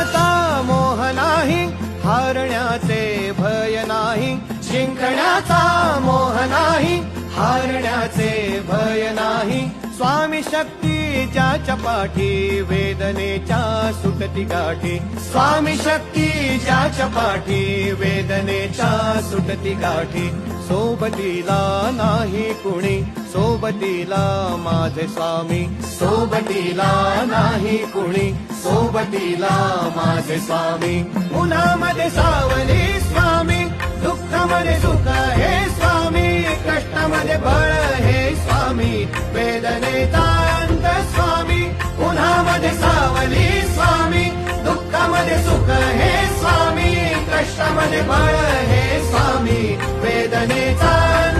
जिंकण्याचा मोह नाही, हारण्याचे भय नाही. जिंकण्याचा मोह नाही, हारण्याचे भय नाही. स्वामी शक्ती ज्याच्या पाठी, वेदनेच्या सुटती गाठी. स्वामी शक्ती ज्याच्या पाठी, वेदनेच्या सुटती गाठी. सोबतीला नाही कुणी, सोबतीला माझे स्वामी. सोबतीला नाही कुणी, सोबतीला माझे स्वामी. उन्हामध्ये सावली स्वामी, दुःखामध्ये सुख हे स्वामी. कष्टामध्ये बळ हे स्वामी, वेदनेचा अंत स्वामी. उन्हामध्ये सावली स्वामी, दुःखामध्ये सुख हे स्वामी. कष्टामध्ये बळ हे स्वामी, वेदनेचा अंत